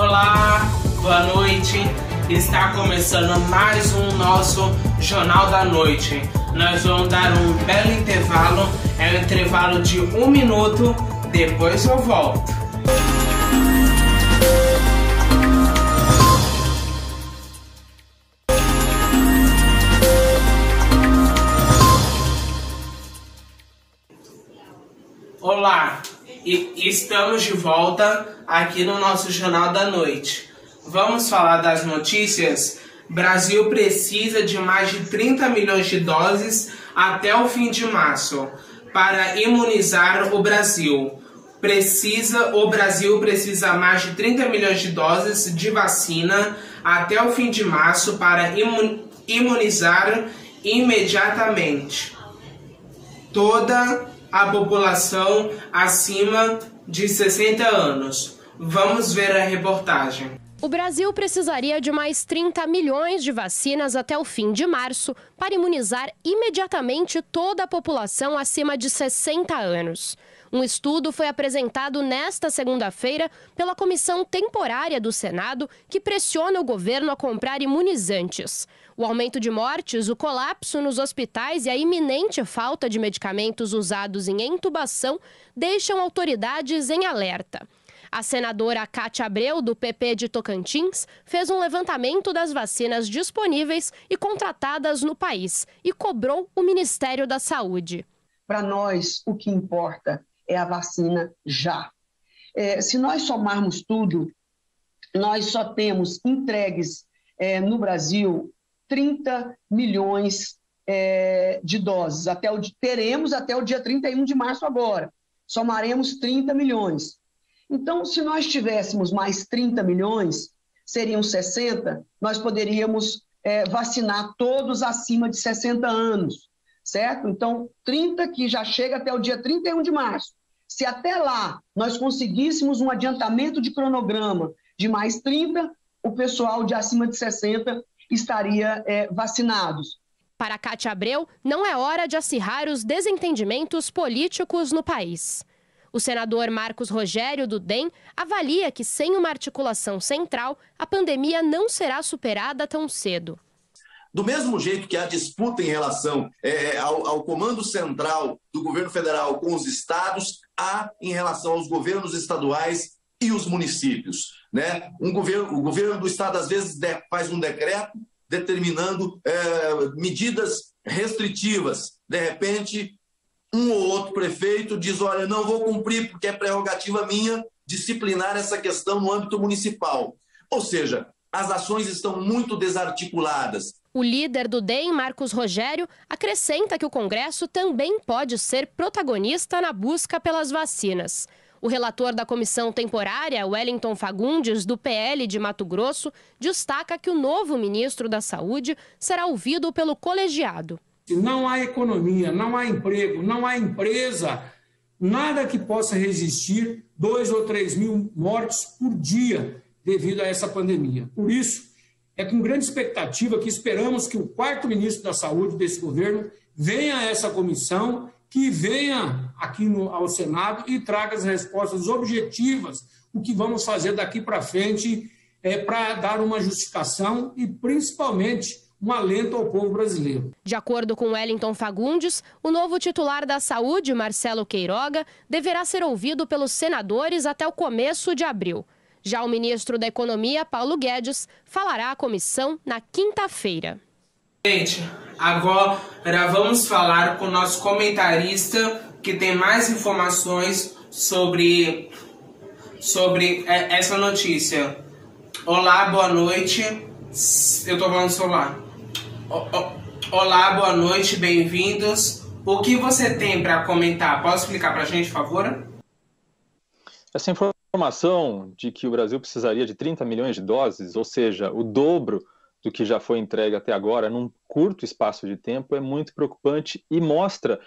Olá, boa noite. Está começando mais um nosso Jornal da Noite. Nós vamos dar um belo intervalo, é um intervalo de 1 minuto, depois eu volto. Olá, estamos de volta aqui no nosso Jornal da Noite. Vamos falar das notícias. Brasil precisa de mais de 30 milhões de doses até o fim de março para imunizar o Brasil. O Brasil precisa mais de 30 milhões de doses de vacina até o fim de março para imunizar imediatamente toda a população acima de 60 anos. Vamos ver a reportagem. O Brasil precisaria de mais 30 milhões de vacinas até o fim de março para imunizar imediatamente toda a população acima de 60 anos. Um estudo foi apresentado nesta segunda-feira pela Comissão Temporária do Senado, que pressiona o governo a comprar imunizantes. O aumento de mortes, o colapso nos hospitais e a iminente falta de medicamentos usados em intubação deixam autoridades em alerta. A senadora Cátia Abreu, do PP de Tocantins, fez um levantamento das vacinas disponíveis e contratadas no país e cobrou o Ministério da Saúde. Para nós, o que importa é a vacina já. Se nós somarmos tudo, nós só temos entregues no Brasil 30 milhões de doses. Teremos até o dia 31 de março agora. Somaremos 30 milhões. Então, se nós tivéssemos mais 30 milhões, seriam 60, nós poderíamos vacinar todos acima de 60 anos, certo? Então, 30 que já chega até o dia 31 de março. Se até lá nós conseguíssemos um adiantamento de cronograma de mais 30, o pessoal de acima de 60 estaria vacinados. Para Cátia Abreu, não é hora de acirrar os desentendimentos políticos no país. O senador Marcos Rogério, do DEM, avalia que sem uma articulação central, a pandemia não será superada tão cedo. Do mesmo jeito que há disputa em relação ao comando central do governo federal com os estados, há em relação aos governos estaduais e os municípios, né? O governo do estado, às vezes, faz um decreto determinando medidas restritivas. De repente, um ou outro prefeito diz, olha, não vou cumprir porque é prerrogativa minha disciplinar essa questão no âmbito municipal. Ou seja, as ações estão muito desarticuladas. O líder do DEM, Marcos Rogério, acrescenta que o Congresso também pode ser protagonista na busca pelas vacinas. O relator da comissão temporária, Wellington Fagundes, do PL de Mato Grosso, destaca que o novo ministro da Saúde será ouvido pelo colegiado. Não há economia, não há emprego, não há empresa, nada que possa resistir 2 ou 3 mil mortes por dia devido a essa pandemia. Por isso, é com grande expectativa que esperamos que o 4º ministro da Saúde desse governo venha a essa comissão, que venha aqui ao Senado e traga as respostas objetivas, o que vamos fazer daqui para frente para dar uma justificação e, principalmente, um alento ao povo brasileiro. De acordo com Wellington Fagundes, o novo titular da Saúde, Marcelo Queiroga, deverá ser ouvido pelos senadores até o começo de abril. Já o ministro da Economia, Paulo Guedes, falará à comissão na quinta-feira. Gente, agora vamos falar com o nosso comentarista que tem mais informações sobre essa notícia. Olá, boa noite. Eu tô falando celular. Olá, boa noite, bem-vindos. O que você tem para comentar? Pode explicar para a gente, por favor? Essa informação de que o Brasil precisaria de 30 milhões de doses, ou seja, o dobro do que já foi entregue até agora, num curto espaço de tempo, é muito preocupante e mostra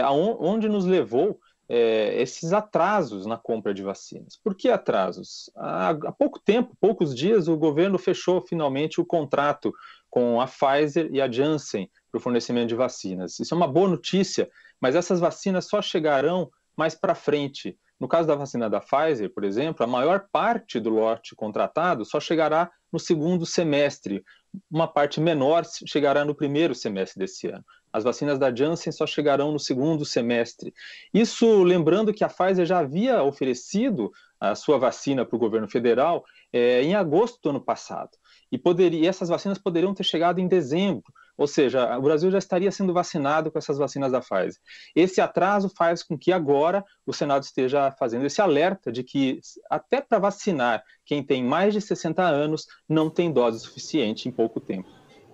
aonde nos levou esses atrasos na compra de vacinas. Por que atrasos? Há pouco tempo, poucos dias, o governo fechou finalmente o contrato com a Pfizer e a Janssen para o fornecimento de vacinas. Isso é uma boa notícia, mas essas vacinas só chegarão mais para frente, No caso da vacina da Pfizer, por exemplo, a maior parte do lote contratado só chegará no segundo semestre. Uma parte menor chegará no primeiro semestre desse ano. As vacinas da Janssen só chegarão no segundo semestre. Isso lembrando que a Pfizer já havia oferecido a sua vacina para o governo federal em agosto do ano passado. E essas vacinas poderiam ter chegado em dezembro. Ou seja, o Brasil já estaria sendo vacinado com essas vacinas da Pfizer. Esse atraso faz com que agora o Senado esteja fazendo esse alerta de que até para vacinar quem tem mais de 60 anos não tem dose suficiente em pouco tempo.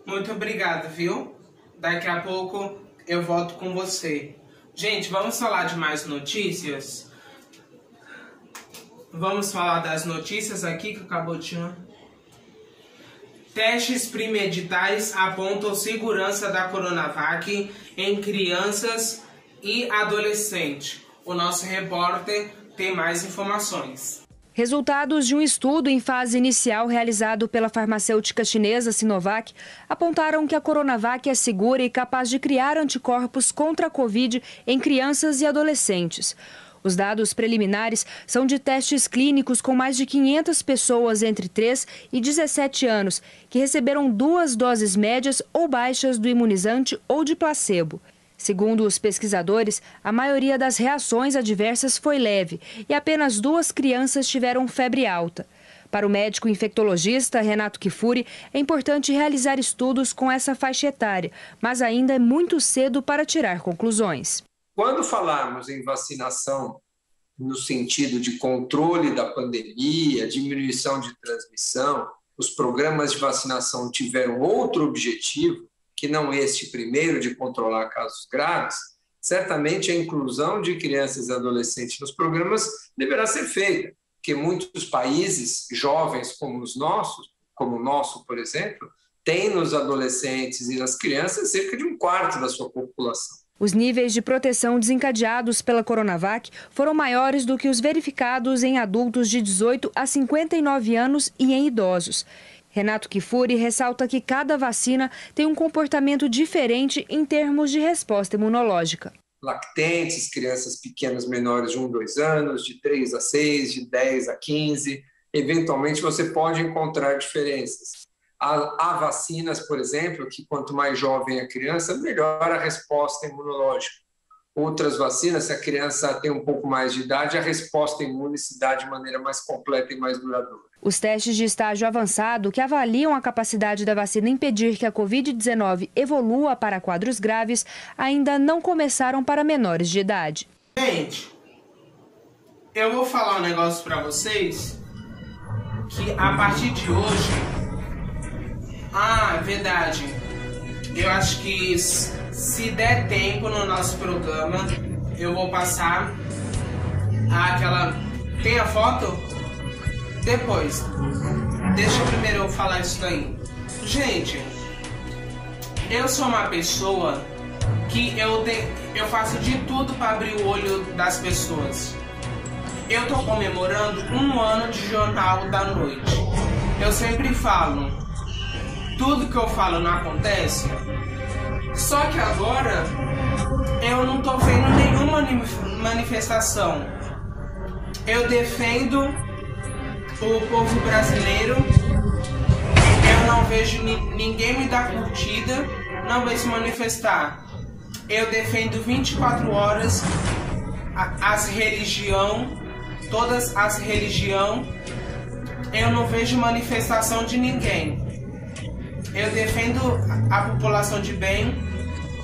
Muito obrigado, viu? Daqui a pouco eu volto com você. Gente, vamos falar de mais notícias? Vamos falar das notícias aqui que acabou de... Testes premeditais apontam segurança da Coronavac em crianças e adolescentes. O nosso repórter tem mais informações. Resultados de um estudo em fase inicial realizado pela farmacêutica chinesa Sinovac apontaram que a Coronavac é segura e capaz de criar anticorpos contra a Covid em crianças e adolescentes. Os dados preliminares são de testes clínicos com mais de 500 pessoas entre 3 e 17 anos, que receberam 2 doses médias ou baixas do imunizante ou de placebo. Segundo os pesquisadores, a maioria das reações adversas foi leve e apenas 2 crianças tiveram febre alta. Para o médico infectologista Renato Kifuri, é importante realizar estudos com essa faixa etária, mas ainda é muito cedo para tirar conclusões. Quando falarmos em vacinação no sentido de controle da pandemia, diminuição de transmissão, os programas de vacinação tiveram outro objetivo, que não este primeiro de controlar casos graves, certamente a inclusão de crianças e adolescentes nos programas deverá ser feita, porque muitos países jovens como os nossos, como o nosso, por exemplo, têm nos adolescentes e nas crianças cerca de 1/4 da sua população. Os níveis de proteção desencadeados pela Coronavac foram maiores do que os verificados em adultos de 18 a 59 anos e em idosos. Renato Kifuri ressalta que cada vacina tem um comportamento diferente em termos de resposta imunológica. Lactentes, crianças pequenas menores de 1 a 2 anos, de 3 a 6, de 10 a 15, eventualmente você pode encontrar diferenças. Há vacinas, por exemplo, que quanto mais jovem a criança, melhor a resposta imunológica. Outras vacinas, se a criança tem um pouco mais de idade, a resposta imune se dá de maneira mais completa e mais duradoura. Os testes de estágio avançado, que avaliam a capacidade da vacina impedir que a Covid-19 evolua para quadros graves, ainda não começaram para menores de idade. Gente, eu vou falar um negócio para vocês, que a partir de hoje... é verdade. Eu acho que se der tempo no nosso programa, eu vou passar aquela... Tem a foto? Depois. Deixa primeiro eu falar isso daí. Gente, eu sou uma pessoa que eu faço de tudo para abrir o olho das pessoas. Eu tô comemorando 1 ano de Jornal da Noite. Eu sempre falo... Tudo que eu falo não acontece. Só que agora eu não tô vendo nenhuma manifestação. Eu defendo o povo brasileiro. Eu não vejo ninguém me dar curtida, não vai se manifestar. Eu defendo 24 horas as religião, todas as religiões. Eu não vejo manifestação de ninguém. Eu defendo a população de bem,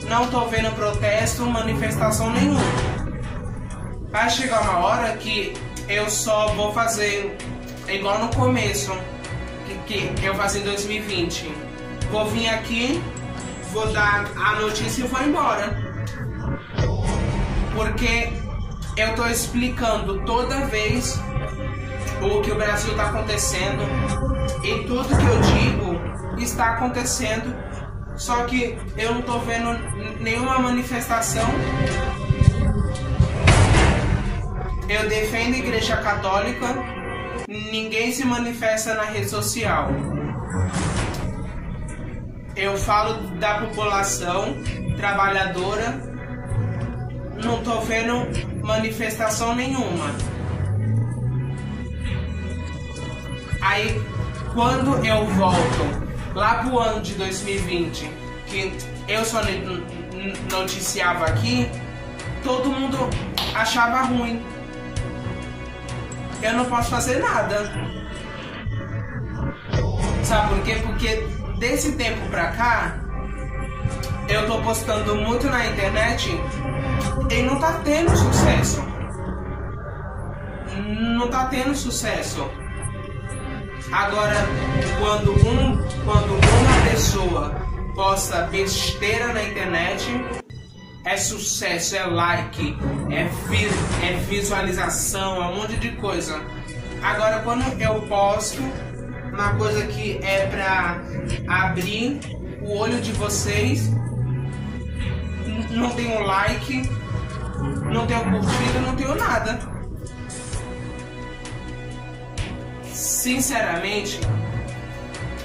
não tô vendo protesto, manifestação nenhuma. Vai chegar uma hora que eu só vou fazer igual no começo, que eu fazia em 2020. Vou vir aqui, vou dar a notícia e vou embora. Porque eu tô explicando toda vez o que o Brasil tá acontecendo e tudo que eu digo está acontecendo, só que eu não tô vendo nenhuma manifestação. Eu defendo a Igreja Católica, ninguém se manifesta na rede social. Eu falo da população trabalhadora, não tô vendo manifestação nenhuma. Aí, quando eu volto lá pro ano de 2020, que eu só noticiava aqui, todo mundo achava ruim. Eu não posso fazer nada. Sabe por quê? Porque desse tempo pra cá, eu tô postando muito na internet e não tá tendo sucesso. Não tá tendo sucesso. Agora, quando uma pessoa posta besteira na internet, é sucesso, é like, é visualização, é um monte de coisa. Agora, quando eu posto uma coisa que é pra abrir o olho de vocês, não tenho like, não tenho curtida, não tenho nada. Sinceramente,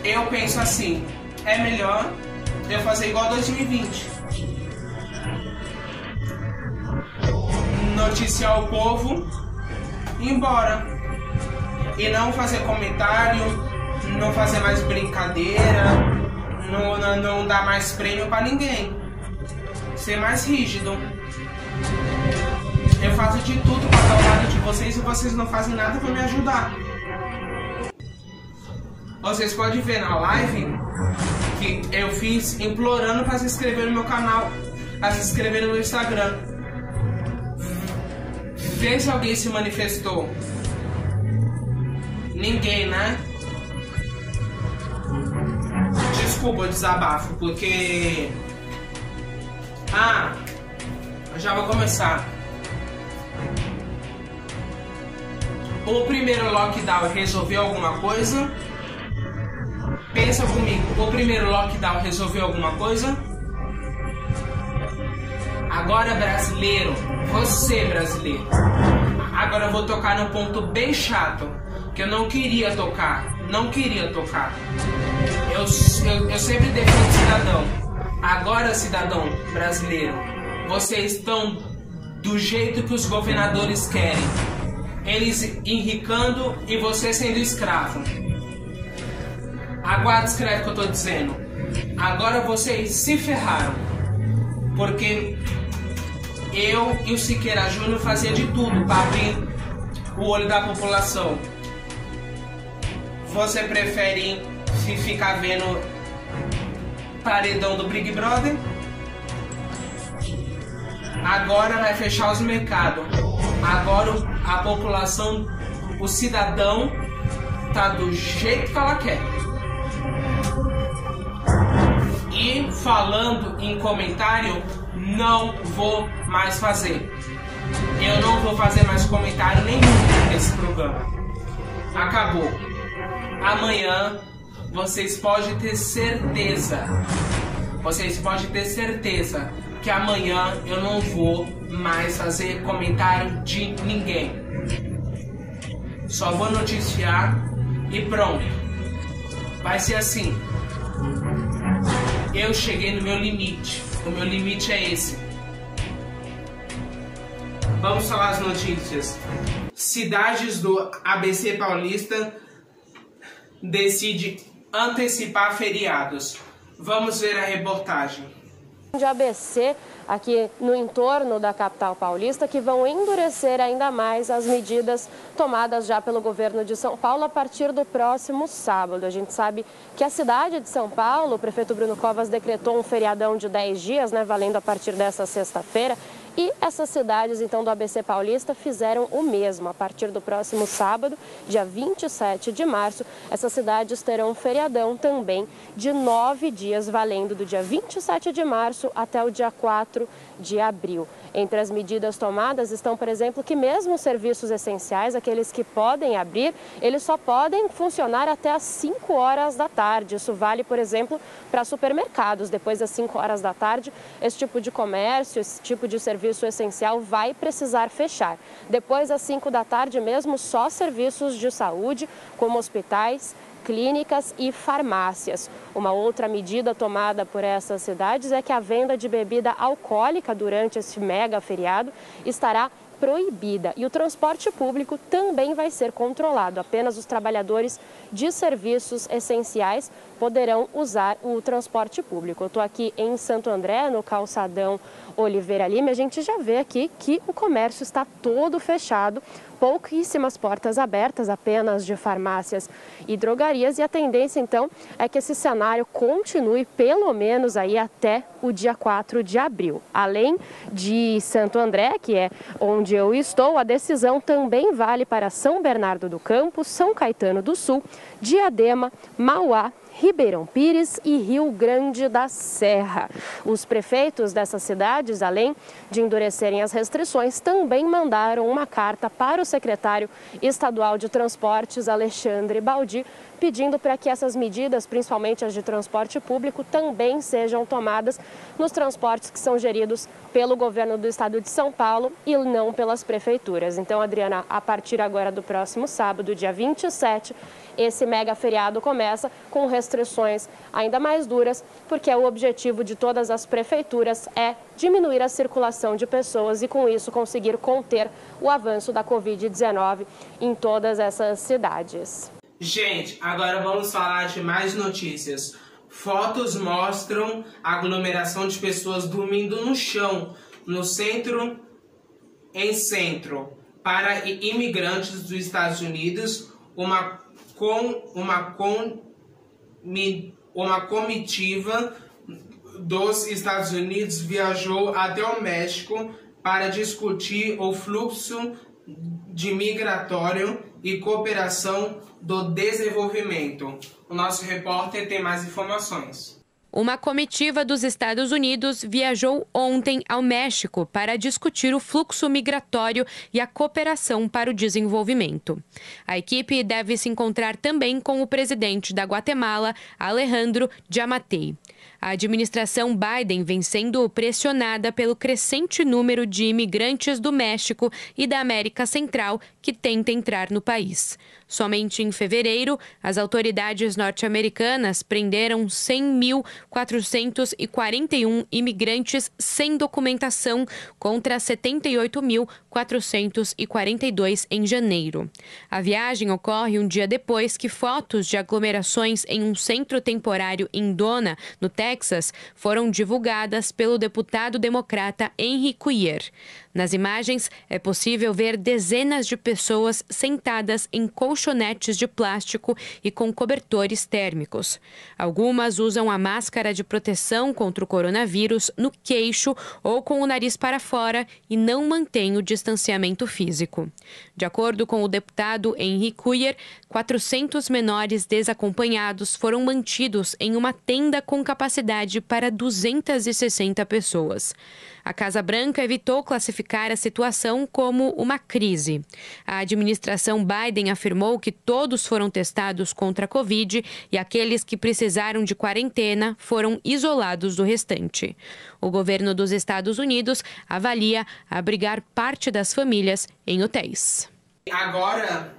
eu penso assim, é melhor eu fazer igual 2020. Noticiar o povo e ir embora. E não fazer comentário, não fazer mais brincadeira, não dar mais prêmio pra ninguém. Ser mais rígido. Eu faço de tudo pra estar ao lado de vocês e vocês não fazem nada pra me ajudar. Vocês podem ver na live que eu fiz implorando para se inscrever no meu canal, para se inscrever no meu Instagram. Vê se alguém se manifestou. Ninguém, né? Desculpa o desabafo, porque... já vou começar. O primeiro lockdown resolveu alguma coisa? Pensa comigo, o primeiro lockdown resolveu alguma coisa? Agora, brasileiro, você brasileiro, agora eu vou tocar num ponto bem chato, que eu não queria tocar, eu sempre defendo cidadão. Agora, cidadão brasileiro, vocês estão do jeito que os governadores querem, eles enricando e você sendo escravo. Aguarde, escreve o que eu tô dizendo. Agora vocês se ferraram. Porque eu e o Siqueira Júnior fazia de tudo para abrir o olho da população. Você prefere ficar vendo paredão do Big Brother? Agora vai fechar os mercados. Agora a população, o cidadão, tá do jeito que ela quer. E falando em comentário, não vou mais fazer. Eu não vou fazer mais comentário nenhum nesse programa. Acabou. Amanhã vocês podem ter certeza. Que amanhã eu não vou mais fazer comentário de ninguém. Só vou noticiar e pronto. Vai ser assim. Eu cheguei no meu limite. O meu limite é esse. Vamos falar as notícias. Cidades do ABC Paulista decidem antecipar feriados. Vamos ver a reportagem. De ABC aqui no entorno da capital paulista, que vão endurecer ainda mais as medidas tomadas já pelo governo de São Paulo a partir do próximo sábado. A gente sabe que a cidade de São Paulo, o prefeito Bruno Covas decretou um feriadão de 10 dias, né, valendo a partir dessa sexta-feira. E essas cidades, então, do ABC Paulista fizeram o mesmo. A partir do próximo sábado, dia 27 de março, essas cidades terão um feriadão também de 9 dias, valendo do dia 27 de março até o dia 4 de abril. Entre as medidas tomadas estão, por exemplo, que mesmo os serviços essenciais, aqueles que podem abrir, eles só podem funcionar até às 5 horas da tarde. Isso vale, por exemplo, para supermercados. Depois das 5 horas da tarde, esse tipo de comércio, esse tipo de serviço essencial vai precisar fechar. Depois das 5 da tarde mesmo, só serviços de saúde, como hospitais, clínicas e farmácias. Uma outra medida tomada por essas cidades é que a venda de bebida alcoólica durante esse mega feriado estará proibida e o transporte público também vai ser controlado. Apenas os trabalhadores de serviços essenciais poderão usar o transporte público. Eu estou aqui em Santo André, no calçadão Oliveira Lima. A gente já vê aqui que o comércio está todo fechado, pouquíssimas portas abertas, apenas de farmácias e drogarias, e a tendência então é que esse cenário continue pelo menos aí até o dia 4 de abril. Além de Santo André, que é onde eu estou, a decisão também vale para São Bernardo do Campo, São Caetano do Sul, Diadema, Mauá, Ribeirão Pires e Rio Grande da Serra. Os prefeitos dessas cidades, além de endurecerem as restrições, também mandaram uma carta para o secretário estadual de Transportes, Alexandre Baldi, pedindo para que essas medidas, principalmente as de transporte público, também sejam tomadas nos transportes que são geridos pelo governo do estado de São Paulo e não pelas prefeituras. Então, Adriana, a partir agora do próximo sábado, dia 27, esse mega feriado começa com restrições ainda mais duras, porque o objetivo de todas as prefeituras é diminuir a circulação de pessoas e, com isso, conseguir conter o avanço da Covid-19 em todas essas cidades. Gente, agora vamos falar de mais notícias. Fotos mostram a aglomeração de pessoas dormindo no chão, em centro. Para imigrantes dos Estados Unidos, uma comitiva dos Estados Unidos viajou até o México para discutir o fluxo de migratório e cooperação do desenvolvimento. O nosso repórter tem mais informações. Uma comitiva dos Estados Unidos viajou ontem ao México para discutir o fluxo migratório e a cooperação para o desenvolvimento. A equipe deve se encontrar também com o presidente da Guatemala, Alejandro Giammattei. A administração Biden vem sendo pressionada pelo crescente número de imigrantes do México e da América Central que tenta entrar no país. Somente em fevereiro, as autoridades norte-americanas prenderam 100.441 imigrantes sem documentação contra 78.442 em janeiro. A viagem ocorre um dia depois que fotos de aglomerações em um centro temporário em Dona, no Texas, foram divulgadas pelo deputado democrata Henry Cuellar. Nas imagens, é possível ver dezenas de pessoas sentadas em colchonetes de plástico e com cobertores térmicos. Algumas usam a máscara de proteção contra o coronavírus no queixo ou com o nariz para fora e não mantêm o distanciamento físico. De acordo com o deputado Henry Cuellar, 400 menores desacompanhados foram mantidos em uma tenda com capacidade para 260 pessoas. A Casa Branca evitou classificar a situação como uma crise. A administração Biden afirmou que todos foram testados contra a Covid e aqueles que precisaram de quarentena foram isolados do restante. O governo dos Estados Unidos avalia abrigar parte das famílias em hotéis. Agora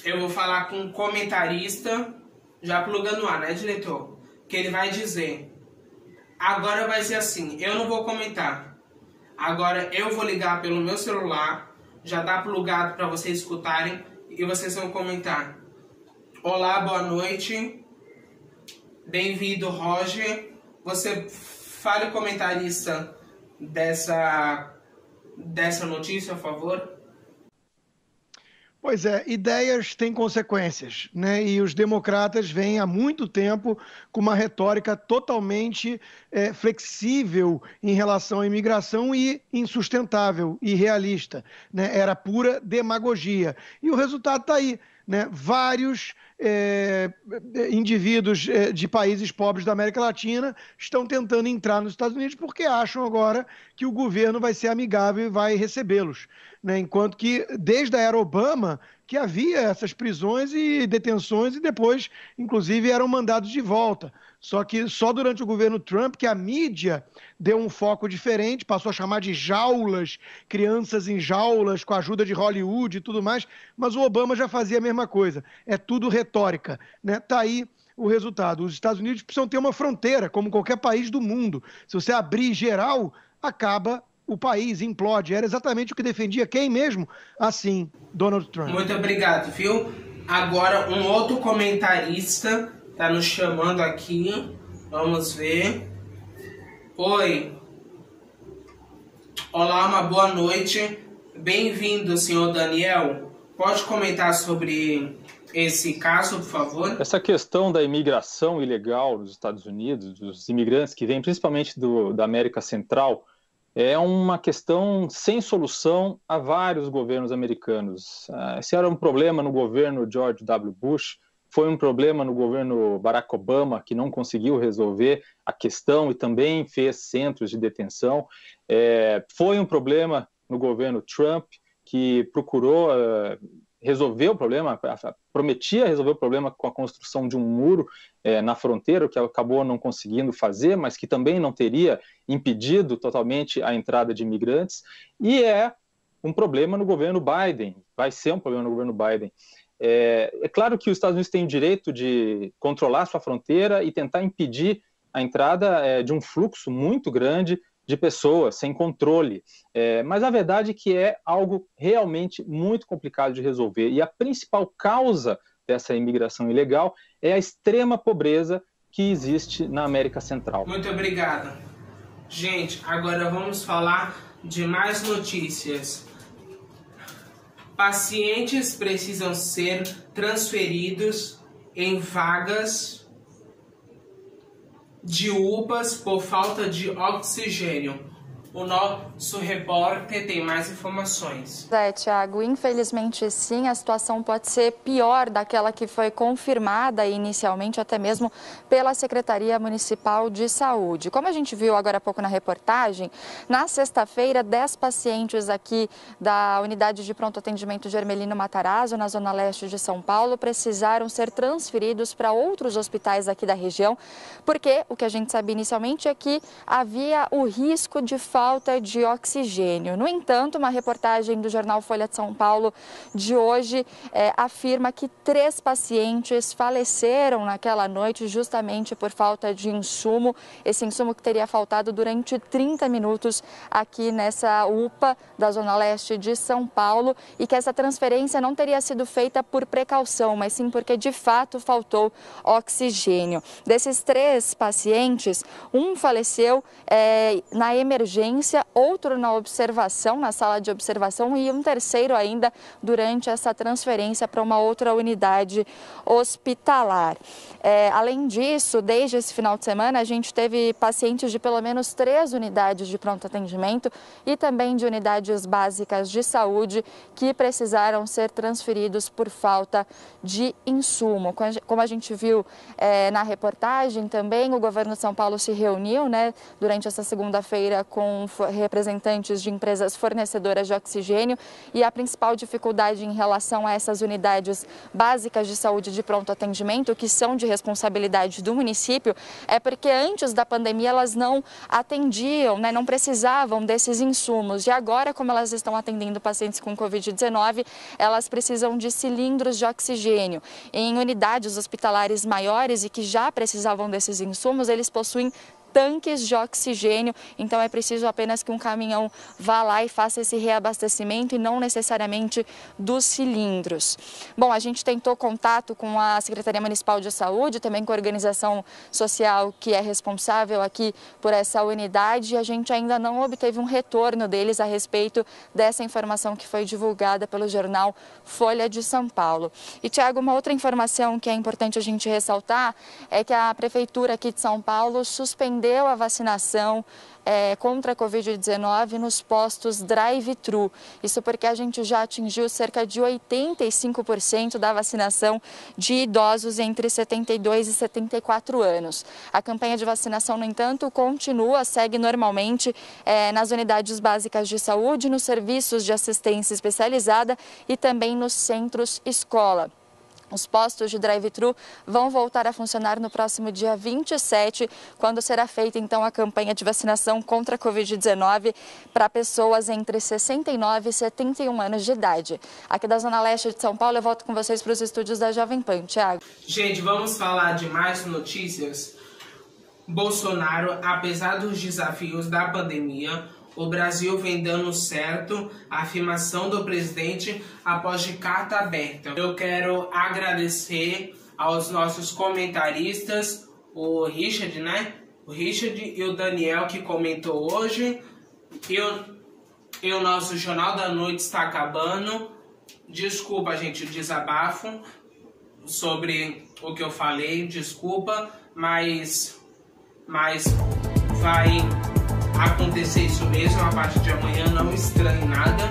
eu vou falar com um comentarista, já plugando no ar, né, diretor? Que ele vai dizer, agora vai ser assim, eu não vou comentar. Agora eu vou ligar pelo meu celular, já tá plugado para vocês escutarem e vocês vão comentar. Olá, boa noite. Bem-vindo, Roger. Você fale, comentarista dessa notícia, por favor. Pois é, ideias têm consequências, né? E os democratas vêm há muito tempo com uma retórica totalmente flexível em relação à imigração e insustentável, irrealista, né? Era pura demagogia. E o resultado está aí, né? Vários indivíduos de países pobres da América Latina estão tentando entrar nos Estados Unidos porque acham agora que o governo vai ser amigável e vai recebê-los, né? Enquanto que desde a era Obama que havia essas prisões e detenções e depois, inclusive, eram mandados de volta. Só que só durante o governo Trump que a mídia deu um foco diferente, passou a chamar de jaulas, crianças em jaulas, com a ajuda de Hollywood e tudo mais, mas o Obama já fazia a mesma coisa. É tudo retórica, né? Tá aí o resultado. Os Estados Unidos precisam ter uma fronteira, como qualquer país do mundo. Se você abrir geral, acaba o país implode. Era exatamente o que defendia quem mesmo? Assim, Donald Trump. Muito obrigado, viu? Agora, um outro comentarista está nos chamando aqui. Vamos ver. Oi. Olá, uma boa noite. Bem-vindo, senhor Daniel. Pode comentar sobre esse caso, por favor? Essa questão da imigração ilegal nos Estados Unidos, dos imigrantes que vêm principalmente da América Central, é uma questão sem solução a vários governos americanos. Esse era um problema no governo George W. Bush, foi um problema no governo Barack Obama, que não conseguiu resolver a questão e também fez centros de detenção. Foi um problema no governo Trump, que procurou resolver o problema, prometia resolver o problema com a construção de um muro na fronteira, o que acabou não conseguindo fazer, mas que também não teria impedido totalmente a entrada de imigrantes. E é um problema no governo Biden, vai ser um problema no governo Biden. É claro que os Estados Unidos têm o direito de controlar sua fronteira e tentar impedir a entrada de um fluxo muito grande de pessoas, sem controle. Mas a verdade é que é algo realmente muito complicado de resolver. E a principal causa dessa imigração ilegal é a extrema pobreza que existe na América Central. Muito obrigado. Gente, agora vamos falar de mais notícias. Pacientes precisam ser transferidos em vagas de UPAs por falta de oxigênio. O nosso repórter tem mais informações. Tiago, infelizmente sim, a situação pode ser pior daquela que foi confirmada inicialmente, até mesmo pela Secretaria Municipal de Saúde. Como a gente viu agora há pouco na reportagem, na sexta-feira, 10 pacientes aqui da unidade de pronto atendimento de Hermelino Matarazzo, na zona leste de São Paulo, precisaram ser transferidos para outros hospitais aqui da região, porque o que a gente sabia inicialmente é que havia o risco de falta de oxigênio. No entanto, uma reportagem do jornal Folha de São Paulo de hoje afirma que 3 pacientes faleceram naquela noite justamente por falta de insumo, esse insumo que teria faltado durante 30 minutos aqui nessa UPA da Zona Leste de São Paulo, e que essa transferência não teria sido feita por precaução, mas sim porque de fato faltou oxigênio. Desses 3 pacientes, um faleceu na emergência, outro na observação, na sala de observação, e um terceiro ainda durante essa transferência para uma outra unidade hospitalar. Além disso, desde esse final de semana, a gente teve pacientes de pelo menos 3 unidades de pronto atendimento e também de unidades básicas de saúde que precisaram ser transferidos por falta de insumo. Como a gente viu na reportagem também, o governo de São Paulo se reuniu durante essa segunda-feira com representantes de empresas fornecedoras de oxigênio, e a principal dificuldade em relação a essas unidades básicas de saúde de pronto atendimento, que são de responsabilidade do município, é porque antes da pandemia elas não atendiam, não precisavam desses insumos, e agora, como elas estão atendendo pacientes com Covid-19, elas precisam de cilindros de oxigênio. Em unidades hospitalares maiores e que já precisavam desses insumos, eles possuem tanques de oxigênio, então é preciso apenas que um caminhão vá lá e faça esse reabastecimento e não necessariamente dos cilindros. Bom, a gente tentou contato com a Secretaria Municipal de Saúde, também com a organização social que é responsável aqui por essa unidade, e a gente ainda não obteve um retorno deles a respeito dessa informação que foi divulgada pelo jornal Folha de São Paulo. E, Tiago, uma outra informação que é importante a gente ressaltar é que a Prefeitura aqui de São Paulo suspendeu a vacinação contra a Covid-19 nos postos drive-thru. Isso porque a gente já atingiu cerca de 85% da vacinação de idosos entre 72 e 74 anos. A campanha de vacinação, no entanto, continua, segue normalmente nas unidades básicas de saúde, nos serviços de assistência especializada e também nos centros escola. Os postos de drive-thru vão voltar a funcionar no próximo dia 27, quando será feita então a campanha de vacinação contra a Covid-19 para pessoas entre 69 e 71 anos de idade. Aqui da Zona Leste de São Paulo, eu volto com vocês para os estúdios da Jovem Pan. Tiago. Gente, vamos falar de mais notícias. Bolsonaro, apesar dos desafios da pandemia, O Brasil vem dando certo, a afirmação do presidente após de carta aberta. Eu quero agradecer aos nossos comentaristas, o Richard, né? O Richard e o Daniel que comentou hoje. E o nosso Jornal da Noite está acabando. Desculpa, gente, o desabafo sobre o que eu falei, desculpa, mas vai acontecer isso mesmo a partir de amanhã, não estranhe nada.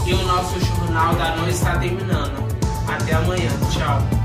E o nosso Jornal da Noite está terminando. Até amanhã, tchau.